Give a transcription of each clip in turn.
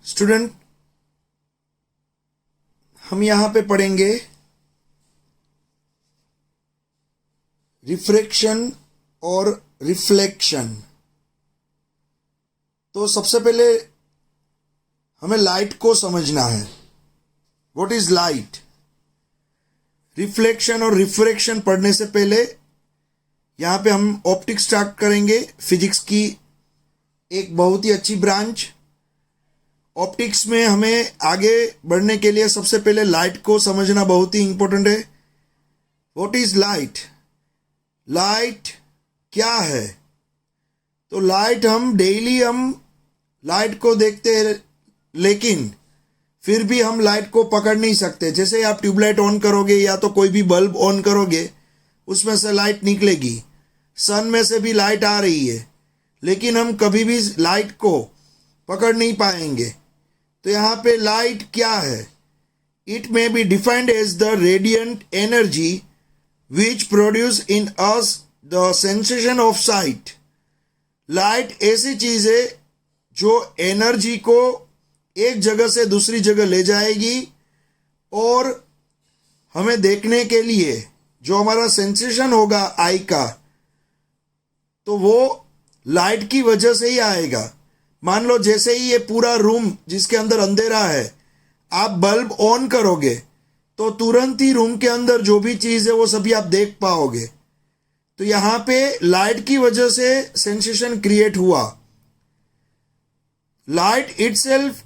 Student, हम यहां पे पढ़ेंगे रिफ्रैक्शन और रिफ्लेक्शन। तो सबसे पहले हमें लाइट को समझना है। What is light? रिफ्लेक्शन और रिफ्रैक्शन पढ़ने से पहले यहां पे हम ऑप्टिक्स स्टार्ट करेंगे, फिजिक्स की एक बहुत ही अच्छी ब्रांच। ऑप्टिक्स में हमें आगे बढ़ने के लिए सबसे पहले लाइट को समझना बहुत ही इंपॉर्टेंट है। What is light? लाइट क्या है? तो लाइट हम डेली लाइट को देखते हैं, लेकिन फिर भी हम लाइट को पकड़ नहीं सकते। जैसे आप ट्यूबलाइट ऑन करोगे या तो कोई भी बल्ब ऑन करोगे, उसमें से लाइट निकलेगी। सन में से भी लाइट आ रही है, लेकिन हम कभी भी लाइट को पकड़ नहीं पाएंगे। तो यहाँ पे लाइट क्या है? It may be defined as the radiant energy which produce in us the sensation of sight. Light ऐसी चीज है जो एनर्जी को एक जगह से दूसरी जगह ले जाएगी और हमें देखने के लिए जो हमारा सेंसेशन होगा आई का, तो वो लाइट की वजह से ही आएगा। मान लो जैसे ही ये पूरा रूम जिसके अंदर अंधेरा है, आप बल्ब ऑन करोगे तो तुरंत ही रूम के अंदर जो भी चीज है वो सभी आप देख पाओगे। तो यहां पे लाइट की वजह से सेंसेशन क्रिएट हुआ। Light itself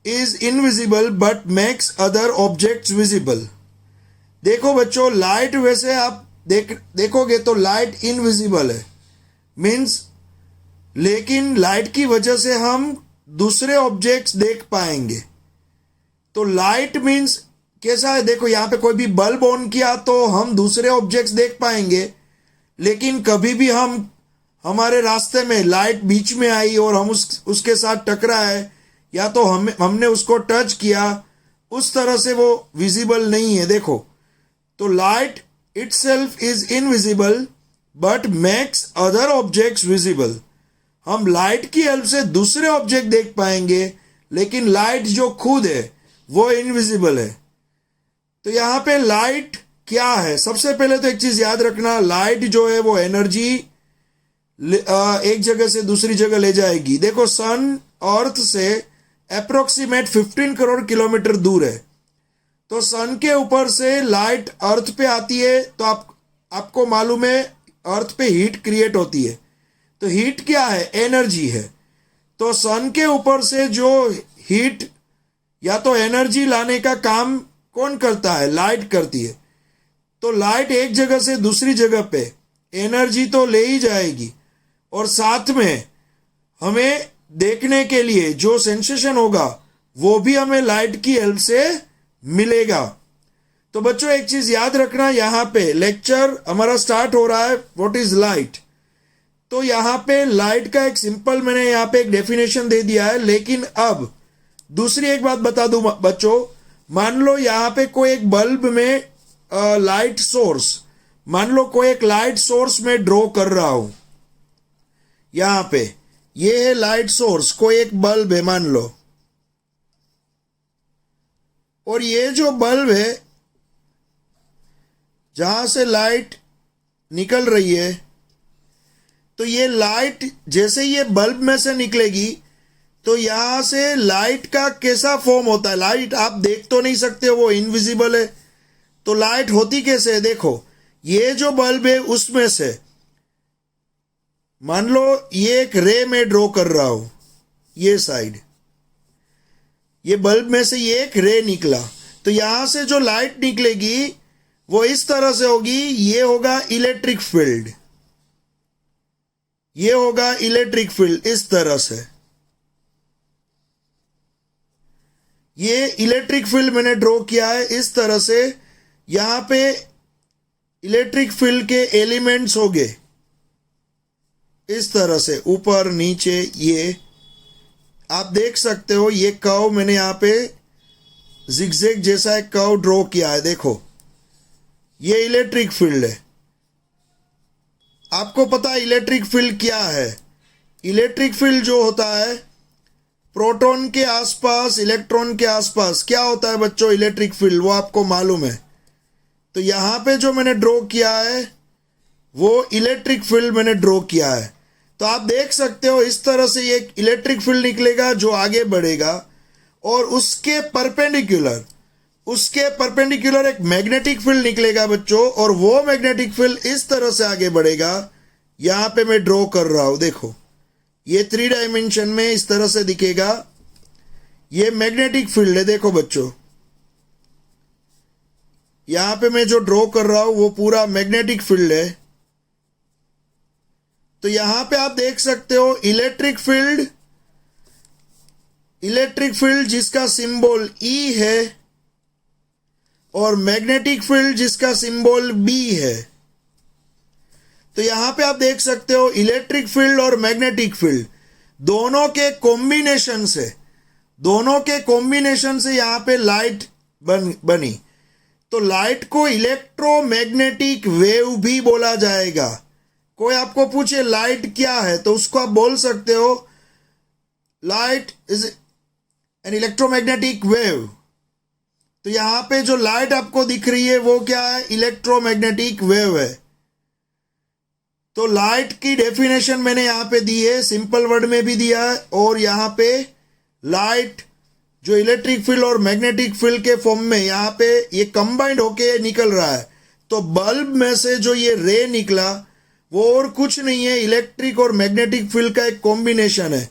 is invisible but makes other objects visible. देखो बच्चों, लाइट वैसे आप देखोगे तो लाइट इनविजिबल है, मीन्स, लेकिन लाइट की वजह से हम दूसरे ऑब्जेक्ट्स देख पाएंगे। तो लाइट मीन्स कैसा है? देखो यहाँ पे कोई भी बल्ब ऑन किया तो हम दूसरे ऑब्जेक्ट्स देख पाएंगे, लेकिन कभी भी हमारे रास्ते में लाइट बीच में आई और हम उसके साथ टकराए या तो हमने उसको टच किया, उस तरह से वो विजिबल नहीं है। देखो, तो light itself is invisible but makes other objects visible. हम लाइट की हेल्प से दूसरे ऑब्जेक्ट देख पाएंगे, लेकिन लाइट जो खुद है वो इनविजिबल है। तो यहाँ पे लाइट क्या है? सबसे पहले तो एक चीज याद रखना, लाइट जो है वो एनर्जी एक जगह से दूसरी जगह ले जाएगी। देखो, सन अर्थ से अप्रोक्सीमेट 15 करोड़ किलोमीटर दूर है। तो सन के ऊपर से लाइट अर्थ पे आती है, तो आपको मालूम है अर्थ पे हीट क्रिएट होती है। तो हीट क्या है? एनर्जी है। तो सन के ऊपर से जो हीट या तो एनर्जी लाने का काम कौन करता है? लाइट करती है। तो लाइट एक जगह से दूसरी जगह पे एनर्जी तो ले ही जाएगी, और साथ में हमें देखने के लिए जो सेंसेशन होगा वो भी हमें लाइट की हेल्प से मिलेगा। तो बच्चों, एक चीज याद रखना, यहाँ पे लेक्चर हमारा स्टार्ट हो रहा है व्हाट इज लाइट। तो यहाँ पे लाइट का एक सिंपल मैंने यहाँ पे एक डेफिनेशन दे दिया है, लेकिन अब दूसरी एक बात बता दूं बच्चों। मान लो यहाँ पे कोई एक बल्ब में लाइट सोर्स, मान लो कोई एक लाइट सोर्स में ड्रॉ कर रहा हूं। यहाँ पे ये है लाइट सोर्स, कोई एक बल्ब है मान लो, और ये जो बल्ब है जहां से लाइट निकल रही है, तो ये लाइट जैसे ये बल्ब में से निकलेगी तो यहां से लाइट का कैसा फॉर्म होता है? लाइट आप देख तो नहीं सकते हो, वो इनविजिबल है। तो लाइट होती कैसे है? देखो, ये जो बल्ब है उसमें से मान लो ये एक रे में ड्रॉ कर रहा हूं, ये साइड, ये बल्ब में से ये एक रे निकला, तो यहां से जो लाइट निकलेगी वो इस तरह से होगी। ये होगा इलेक्ट्रिक फील्ड, ये होगा इलेक्ट्रिक फील्ड इस तरह से। ये इलेक्ट्रिक फील्ड मैंने ड्रॉ किया है इस तरह से। यहां पे इलेक्ट्रिक फील्ड के एलिमेंट्स हो गए इस तरह से, ऊपर नीचे। ये आप देख सकते हो, ये कर्व मैंने यहां पे जिगजैग जैसा एक कर्व ड्रॉ किया है। देखो, ये इलेक्ट्रिक फील्ड है। आपको पता है इलेक्ट्रिक फील्ड क्या है? इलेक्ट्रिक फील्ड जो होता है प्रोटॉन के आसपास, इलेक्ट्रॉन के आसपास क्या होता है बच्चों? इलेक्ट्रिक फील्ड, वो आपको मालूम है। तो यहाँ पे जो मैंने ड्रॉ किया है वो इलेक्ट्रिक फील्ड मैंने ड्रॉ किया है। तो आप देख सकते हो इस तरह से ये इलेक्ट्रिक फील्ड निकलेगा जो आगे बढ़ेगा, और उसके परपेंडिकुलर एक मैग्नेटिक फील्ड निकलेगा बच्चों, और वो मैग्नेटिक फील्ड इस तरह से आगे बढ़ेगा। यहाँ पे मैं ड्रॉ कर रहा हूं, देखो ये 3 डायमेंशन में इस तरह से दिखेगा। ये मैग्नेटिक फील्ड है, देखो बच्चों यहाँ पे मैं जो ड्रॉ कर रहा हूं वो पूरा मैग्नेटिक फील्ड है। तो यहां पे आप देख सकते हो इलेक्ट्रिक फील्ड जिसका सिंबल E है, और मैग्नेटिक फील्ड जिसका सिंबल B है। तो यहां पे आप देख सकते हो इलेक्ट्रिक फील्ड और मैग्नेटिक फील्ड दोनों के कॉम्बिनेशन से यहां पे लाइट बनी। तो लाइट को इलेक्ट्रोमैग्नेटिक वेव भी बोला जाएगा। कोई आपको पूछे लाइट क्या है, तो उसको आप बोल सकते हो light is an electromagnetic wave. तो यहां पे जो लाइट आपको दिख रही है वो क्या है? इलेक्ट्रोमैग्नेटिक वेव है। तो लाइट की डेफिनेशन मैंने यहां पे दी है, सिंपल वर्ड में भी दिया है, और यहां पे लाइट जो इलेक्ट्रिक फील्ड और मैग्नेटिक फील्ड के फॉर्म में यहाँ पे ये कंबाइंड होके निकल रहा है। तो बल्ब में से जो ये रे निकला वो और कुछ नहीं है, इलेक्ट्रिक और मैग्नेटिक फील्ड का एक कॉम्बिनेशन है।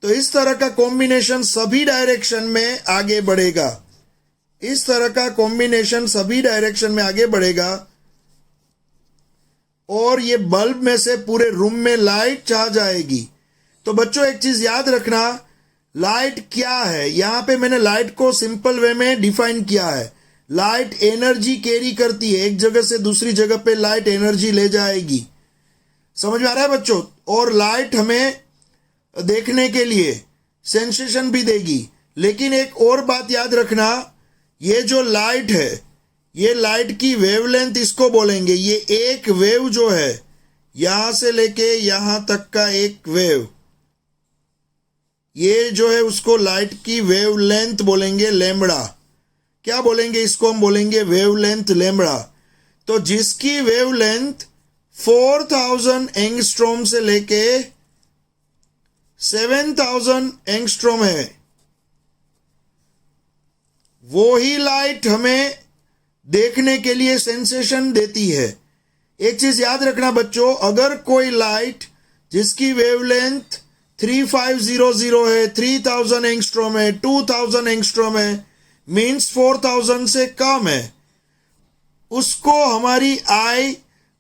तो इस तरह का कॉम्बिनेशन सभी डायरेक्शन में आगे बढ़ेगा, इस तरह का कॉम्बिनेशन सभी डायरेक्शन में आगे बढ़ेगा, और ये बल्ब में से पूरे रूम में लाइट छा जाएगी। तो बच्चों एक चीज याद रखना, लाइट क्या है? यहां पे मैंने लाइट को सिंपल वे में डिफाइन किया है। लाइट एनर्जी कैरी करती है, एक जगह से दूसरी जगह पे लाइट एनर्जी ले जाएगी। समझ में आ रहा है बच्चों? और लाइट हमें देखने के लिए सेंसेशन भी देगी। लेकिन एक और बात याद रखना, ये जो लाइट है, ये लाइट की वेवलेंथ इसको बोलेंगे। ये एक वेव जो है, यहां से लेके यहां तक का एक वेव, ये जो है उसको लाइट की वेवलेंथ बोलेंगे, लैम्बडा। क्या बोलेंगे इसको? हम बोलेंगे वेवलेंथ, लैम्बडा। तो जिसकी वेवलेंथ 4000 एंगस्ट्रॉम से लेके 7000 एंगस्ट्रॉम है, वो ही लाइट हमें देखने के लिए सेंसेशन देती है। एक चीज याद रखना बच्चों, अगर कोई लाइट जिसकी वेवलेंथ 3500 है, 3000 एंगस्ट्रॉम है, 2000 एंगस्ट्रॉम है, मीन्स 4000 से कम है,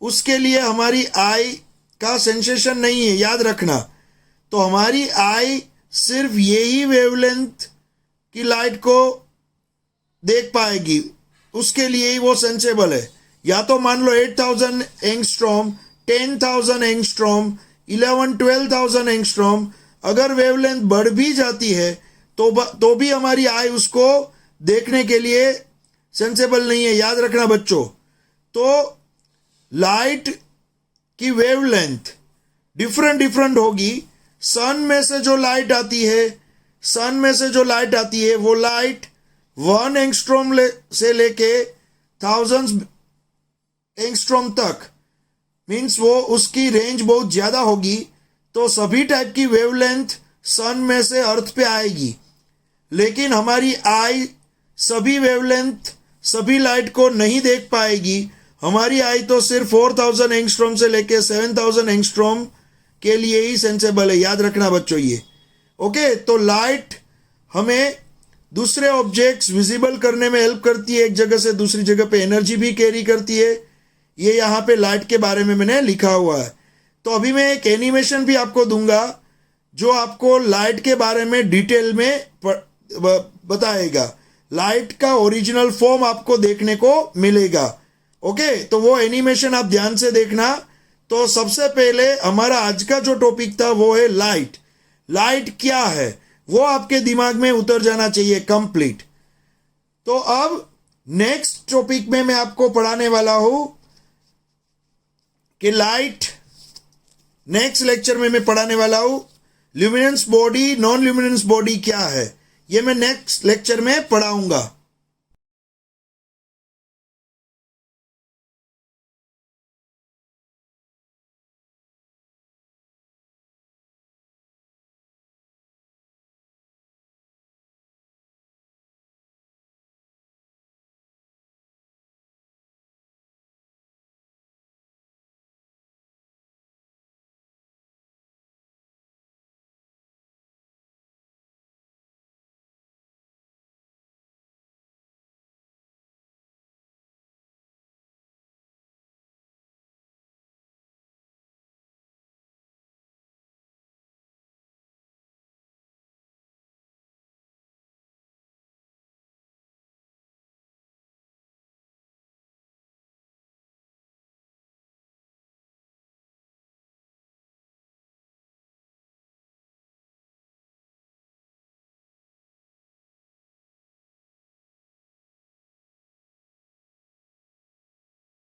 उसके लिए हमारी आई का सेंसेशन नहीं है, याद रखना। तो हमारी आई सिर्फ यही वेवलेंथ की लाइट को देख पाएगी, उसके लिए ही वो सेंसेबल है। या तो मान लो 8000 एंगस्ट्रॉम, 10,000 एंगस्ट्रॉम, 11-12,000 एंगस्ट्रॉम, अगर वेवलेंथ बढ़ भी जाती है तो भी हमारी आई उसको देखने के लिए सेंसेबल नहीं है, याद रखना बच्चों। तो लाइट की वेवलेंथ डिफरेंट होगी। सन में से जो लाइट आती है, वो लाइट 1 एंगस्ट्रॉम से लेके 1000 एंगस्ट्रॉम तक, मीन्स वो उसकी रेंज बहुत ज्यादा होगी। तो सभी टाइप की वेवलेंथ सन में से अर्थ पे आएगी, लेकिन हमारी आई सभी वेवलेंथ, सभी लाइट को नहीं देख पाएगी। हमारी आई तो सिर्फ 4000 एंगस्ट्रॉम से लेके 7000 एंगस्ट्रॉम के लिए ही सेंसेबल है, याद रखना बच्चों ये। ओके, तो लाइट हमें दूसरे ऑब्जेक्ट्स विजिबल करने में हेल्प करती है, एक जगह से दूसरी जगह पे एनर्जी भी कैरी करती है। ये यहाँ पे लाइट के बारे में मैंने लिखा हुआ है। तो अभी मैं एक एनिमेशन भी आपको दूंगा जो आपको लाइट के बारे में डिटेल में बताएगा। लाइट का ओरिजिनल फॉर्म आपको देखने को मिलेगा। ओके, तो वो एनिमेशन आप ध्यान से देखना। तो सबसे पहले हमारा आज का जो टॉपिक था वो है लाइट। लाइट क्या है वो आपके दिमाग में उतर जाना चाहिए कंप्लीट। तो अब नेक्स्ट टॉपिक में मैं आपको पढ़ाने वाला हूं कि लाइट, नेक्स्ट लेक्चर में मैं पढ़ाने वाला हूं luminance body, non luminance body क्या है, ये मैं नेक्स्ट लेक्चर में पढ़ाऊंगा।